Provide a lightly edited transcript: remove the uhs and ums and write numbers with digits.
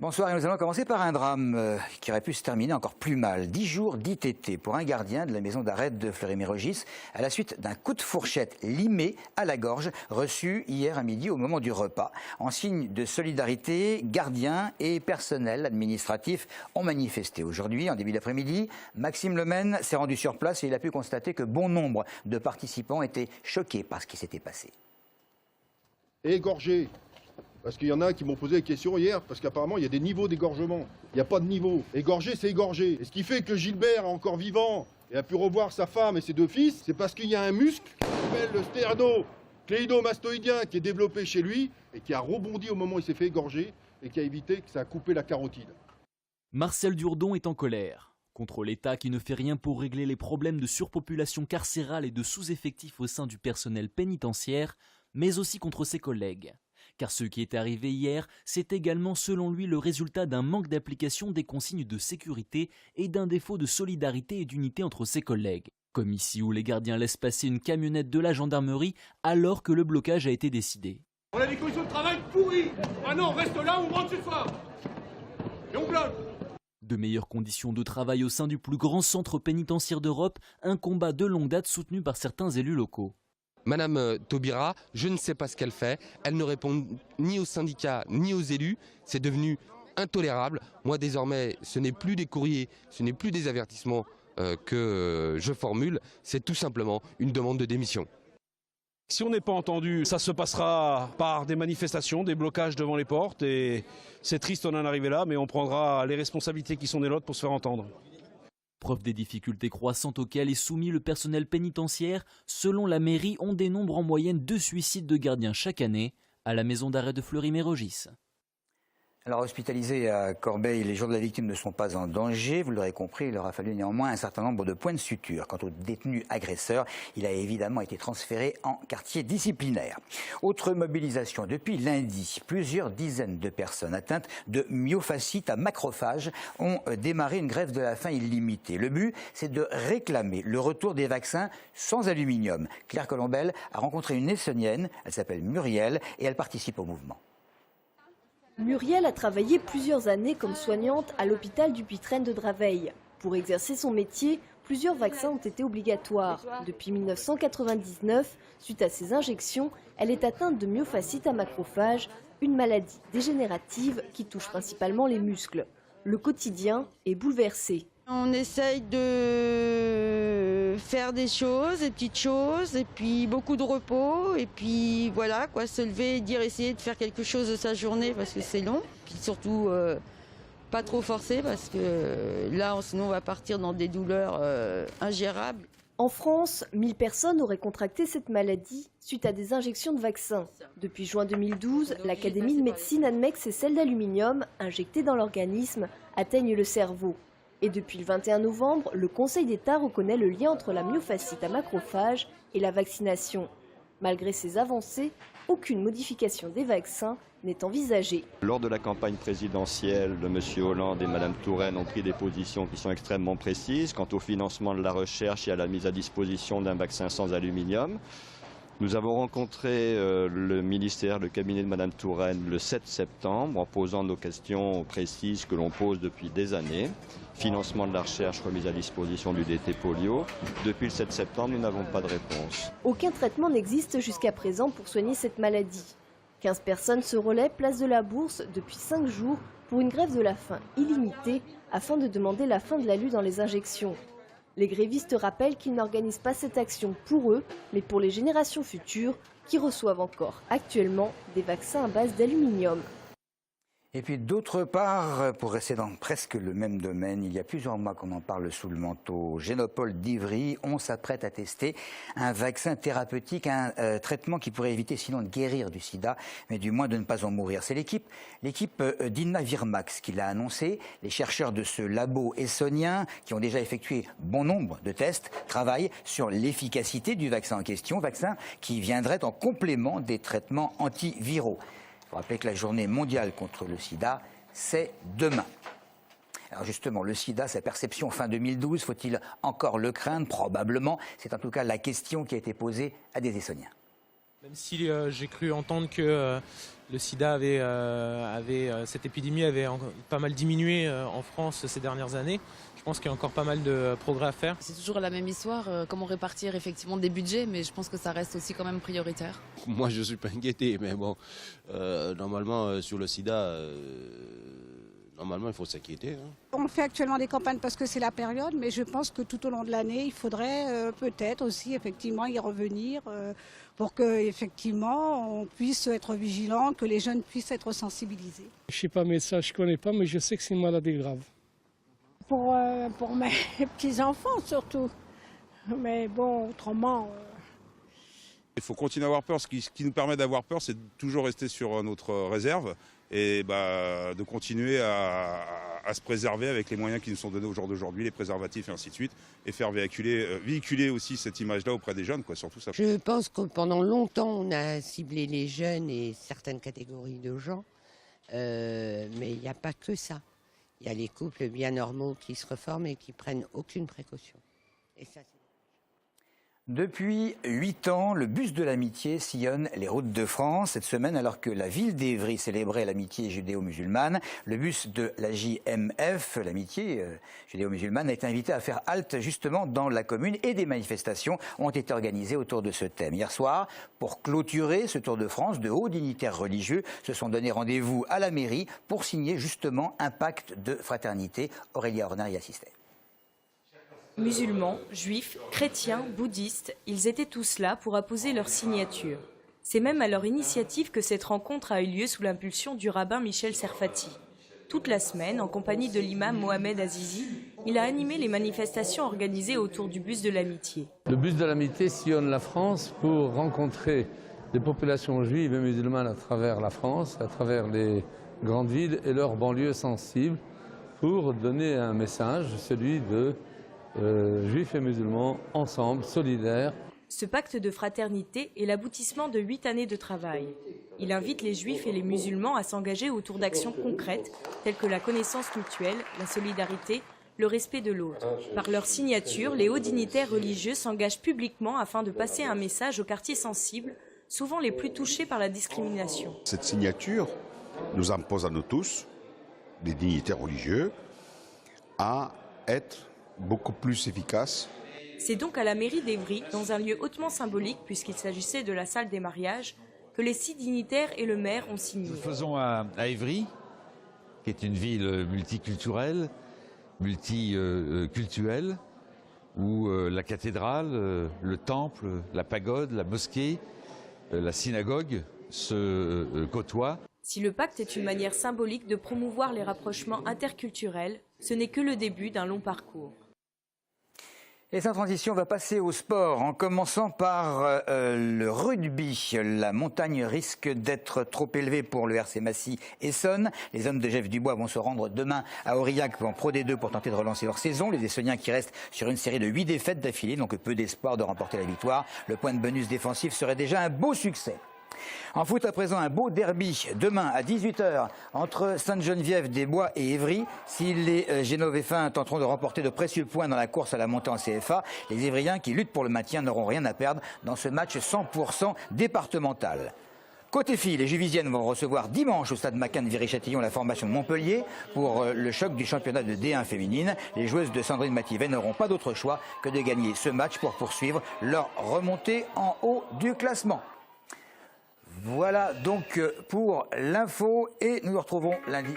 Bonsoir et nous allons commencer par un drame qui aurait pu se terminer encore plus mal. 10 jours d'ITT pour un gardien de la maison d'arrêt de Fleury-Mérogis à la suite d'un coup de fourchette limé à la gorge reçu hier à midi au moment du repas. En signe de solidarité, gardiens et personnel administratif ont manifesté. Aujourd'hui, en début d'après-midi, Maxime Lemaine s'est rendu sur place et il a pu constater que bon nombre de participants étaient choqués par ce qui s'était passé. Égorgé. Parce qu'il y en a qui m'ont posé des questions hier, parce qu'apparemment il y a des niveaux d'égorgement. Il n'y a pas de niveau. Égorgé, c'est égorgé. Et ce qui fait que Gilbert est encore vivant et a pu revoir sa femme et ses deux fils, c'est parce qu'il y a un muscle qui s'appelle le stéréno-cléido-mastoïdien qui est développé chez lui et qui a rebondi au moment où il s'est fait égorger et qui a évité que ça a coupé la carotide. Marcel Durdon est en colère contre l'État qui ne fait rien pour régler les problèmes de surpopulation carcérale et de sous-effectifs au sein du personnel pénitentiaire, mais aussi contre ses collègues. Car ce qui est arrivé hier, c'est également selon lui le résultat d'un manque d'application des consignes de sécurité et d'un défaut de solidarité et d'unité entre ses collègues. Comme ici où les gardiens laissent passer une camionnette de la gendarmerie alors que le blocage a été décidé. On a des conditions de travail pourries. Ah non, on reste là ou on rentre ce soir. Et on bloque. De meilleures conditions de travail au sein du plus grand centre pénitentiaire d'Europe, un combat de longue date soutenu par certains élus locaux. Madame Taubira, je ne sais pas ce qu'elle fait. Elle ne répond ni aux syndicats ni aux élus. C'est devenu intolérable. Moi, désormais, ce n'est plus des courriers, ce n'est plus des avertissements que je formule. C'est tout simplement une demande de démission. Si on n'est pas entendu, ça se passera par des manifestations, des blocages devant les portes. Et c'est triste, on en est arrivé là, mais on prendra les responsabilités qui sont des nôtres pour se faire entendre. Preuve des difficultés croissantes auxquelles est soumis le personnel pénitentiaire, selon la mairie, on dénombre en moyenne 2 suicides de gardiens chaque année à la maison d'arrêt de Fleury-Mérogis. Alors, hospitalisés à Corbeil, les jours de la victime ne sont pas en danger. Vous l'aurez compris, il leur a fallu néanmoins un certain nombre de points de suture. Quant au détenu agresseur, il a évidemment été transféré en quartier disciplinaire. Autre mobilisation. Depuis lundi, plusieurs dizaines de personnes atteintes de myofasciite à macrophage ont démarré une grève de la faim illimitée. Le but, c'est de réclamer le retour des vaccins sans aluminium. Claire Colombel a rencontré une Essonnienne, elle s'appelle Muriel et elle participe au mouvement. Muriel a travaillé plusieurs années comme soignante à l'hôpital du Puy-Train de Draveil. Pour exercer son métier, plusieurs vaccins ont été obligatoires. Depuis 1999, suite à ces injections, elle est atteinte de myofasciite à macrophage, une maladie dégénérative qui touche principalement les muscles. Le quotidien est bouleversé. On essaye de faire des choses, des petites choses, et puis beaucoup de repos, et puis voilà, quoi, se lever et dire essayer de faire quelque chose de sa journée parce que c'est long. Puis surtout, pas trop forcer parce que là, sinon on va partir dans des douleurs ingérables. En France, 1000 personnes auraient contracté cette maladie suite à des injections de vaccins. Depuis juin 2012, l'Académie de médecine admet que ces sels d'aluminium injectés dans l'organisme atteignent le cerveau. Et depuis le 21 novembre, le Conseil d'État reconnaît le lien entre la myofasciite à macrophage et la vaccination. Malgré ces avancées, aucune modification des vaccins n'est envisagée. Lors de la campagne présidentielle, M. Hollande et Mme Touraine ont pris des positions qui sont extrêmement précises quant au financement de la recherche et à la mise à disposition d'un vaccin sans aluminium. Nous avons rencontré le ministère, le cabinet de Mme Touraine le 7 septembre en posant nos questions précises que l'on pose depuis des années. Financement de la recherche, remise à disposition du DT polio. Depuis le 7 septembre, nous n'avons pas de réponse. Aucun traitement n'existe jusqu'à présent pour soigner cette maladie. 15 personnes se relaient place de la Bourse depuis 5 jours pour une grève de la faim illimitée afin de demander la fin de l'alu dans les injections. Les grévistes rappellent qu'ils n'organisent pas cette action pour eux, mais pour les générations futures qui reçoivent encore actuellement des vaccins à base d'aluminium. Et puis d'autre part, pour rester dans presque le même domaine, il y a plusieurs mois qu'on en parle sous le manteau Génopol d'Ivry, on s'apprête à tester un vaccin thérapeutique, un traitement qui pourrait éviter sinon de guérir du sida, mais du moins de ne pas en mourir. C'est l'équipe d'Inna Virmax qui l'a annoncé. Les chercheurs de ce labo essonnien, qui ont déjà effectué bon nombre de tests, travaillent sur l'efficacité du vaccin en question, vaccin qui viendrait en complément des traitements antiviraux. Il faut rappeler que la journée mondiale contre le sida, c'est demain. Alors justement, le sida, sa perception fin 2012, faut-il encore le craindre? Probablement. C'est en tout cas la question qui a été posée à des Essonniens. Même si j'ai cru entendre que le sida cette épidémie avait pas mal diminué en France ces dernières années, je pense qu'il y a encore pas mal de progrès à faire. C'est toujours la même histoire, comment répartir effectivement des budgets, mais je pense que ça reste aussi quand même prioritaire. Moi je suis pas inquiété, mais bon, normalement sur le sida, normalement il faut s'inquiéter. On fait actuellement des campagnes parce que c'est la période, mais je pense que tout au long de l'année, il faudrait peut-être aussi effectivement y revenir pour que effectivement on puisse être vigilant, que les jeunes puissent être sensibilisés. Je ne suis pas médecin, je ne connais pas, mais je sais que c'est une maladie grave. Pour mes petits-enfants surtout. Mais bon, autrement... Il faut continuer à avoir peur. Ce qui nous permet d'avoir peur, c'est de toujours rester sur notre réserve et de continuer à se préserver avec les moyens qui nous sont donnés au jour d'aujourd'hui, les préservatifs et ainsi de suite, et faire véhiculer aussi cette image-là auprès des jeunes, quoi, surtout ça. Je pense que pendant longtemps, on a ciblé les jeunes et certaines catégories de gens, mais il n'y a pas que ça. Il y a les couples bien normaux qui se reforment et qui prennent aucune précaution. Et ça, Depuis 8 ans, le bus de l'amitié sillonne les routes de France. Cette semaine, alors que la ville d'Évry célébrait l'amitié judéo-musulmane, le bus de la JMF, l'amitié judéo-musulmane, a été invité à faire halte justement dans la commune et des manifestations ont été organisées autour de ce thème. Hier soir, pour clôturer ce Tour de France, de hauts dignitaires religieux se sont donné rendez-vous à la mairie pour signer justement un pacte de fraternité. Aurélia Horner y assistait. Musulmans, juifs, chrétiens, bouddhistes, ils étaient tous là pour apposer leur signature. C'est même à leur initiative que cette rencontre a eu lieu sous l'impulsion du rabbin Michel Serfati. Toute la semaine, en compagnie de l'imam Mohamed Azizi, il a animé les manifestations organisées autour du bus de l'amitié. Le bus de l'amitié sillonne la France pour rencontrer des populations juives et musulmanes à travers la France, à travers les grandes villes et leurs banlieues sensibles, pour donner un message, celui de juifs et musulmans ensemble, solidaires. Ce pacte de fraternité est l'aboutissement de 8 années de travail. Il invite les juifs et les musulmans à s'engager autour d'actions concrètes telles que la connaissance mutuelle, la solidarité, le respect de l'autre. Par leur signature, les hauts dignitaires religieux s'engagent publiquement afin de passer un message aux quartiers sensibles, souvent les plus touchés par la discrimination. Cette signature nous impose à nous tous, les dignitaires religieux, à être beaucoup plus efficace. C'est donc à la mairie d'Évry, dans un lieu hautement symbolique puisqu'il s'agissait de la salle des mariages, que les 6 dignitaires et le maire ont signé. Nous faisons à Évry, qui est une ville multiculturelle, multicultuelle, où la cathédrale, le temple, la pagode, la mosquée, la synagogue se côtoient. Si le pacte est une manière symbolique de promouvoir les rapprochements interculturels, ce n'est que le début d'un long parcours. Et sans transition, on va passer au sport, en commençant par le rugby. La montagne risque d'être trop élevée pour le RC Massy Essonne. Les hommes de Jeff Dubois vont se rendre demain à Aurillac en Pro D2 pour tenter de relancer leur saison. Les Essonniens qui restent sur une série de 8 défaites d'affilée, donc peu d'espoir de remporter la victoire. Le point de bonus défensif serait déjà un beau succès. En foot à présent, un beau derby demain à 18 h entre Sainte-Geneviève-des-Bois et Évry. Si les Génovéfins tenteront de remporter de précieux points dans la course à la montée en CFA, les Évriens qui luttent pour le maintien n'auront rien à perdre dans ce match 100% départemental. Côté filles, les Juvisiennes vont recevoir dimanche au stade Macan-Viry-Châtillon la formation de Montpellier pour le choc du championnat de D1 féminine. Les joueuses de Sandrine Mativet n'auront pas d'autre choix que de gagner ce match pour poursuivre leur remontée en haut du classement. Voilà donc pour l'info et nous nous retrouvons lundi.